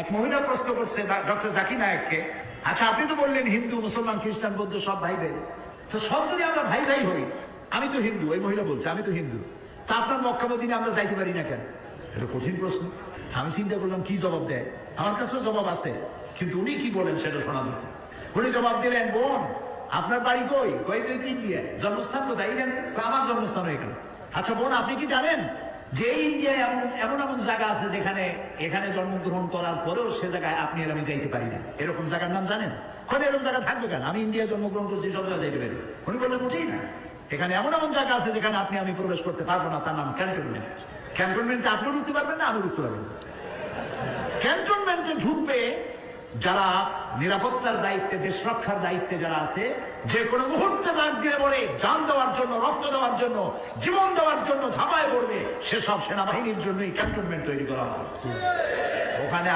এক মহিলা প্রশ্ন করছে ডক্টর জাকির নায়েককে, আচ্ছা আপনি তো বললেন হিন্দু মুসলমান খ্রিস্টান বৌদ্ধ সব ভাই ভাই, তো সব যদি আমরা ভাই ভাই হই, আমি তো হিন্দু, ওই মহিলা বলছে আমি তো হিন্দু, তা আপনার মক্কা মদিনা আমরা যাইতে পারি না কেন? এটা কঠিন প্রশ্ন। আমি চিন্তা করলাম কি জবাব দেয়, আমার কাছেও জবাব আছে, কিন্তু উনি কি বলেন সেটা শোনা দরকার। উনি জবাব দিলেন, বোন আপনার বাড়ি কই? কই তো ইন্ডিয়া। জন্মস্থান কোথায়? এখানে। আমার জন্মস্থান এখানে। আচ্ছা বোন আপনি কি জানেন যে ইন্ডিয়ায় এমন এমন এমন জায়গা আছে যেখানে এখানে জন্মগ্রহণ করার পরেও সে জায়গায় আপনি আর আমি যাইতে পারি না, এরকম জায়গার নাম জানেন? কোন এরকম জায়গা থাকবে কেন? আমি ইন্ডিয়ায় জন্মগ্রহণ করছি, সব জায়গায় যাইতে পারি। উনি বললেন বুঝি না, এখানে এমন এমন জায়গা আছে যেখানে আপনি আমি প্রবেশ করতে পারবো না, তার নাম ক্যান্টনমেন্ট। ক্যান্টনমেন্টে আপনি ঢুকতে পারবেন না, আমি ঢুকতে পারবো না। ক্যান্টনমেন্টে ঢুকবে যারা নিরাপত্তার দায়িত্বে, দেশ রক্ষার দায়িত্বে যারা আছে, যে কোনো মুহূর্তে ডাক দিয়ে বলে জান দেওয়ার জন্য, রক্ত দেওয়ার জন্য, জীবন দেওয়ার জন্য ঝাঁপায় পড়বে, সেসব সেনাবাহিনীর জন্যই ক্যান্টনমেন্ট তৈরি করা হবে। ওখানে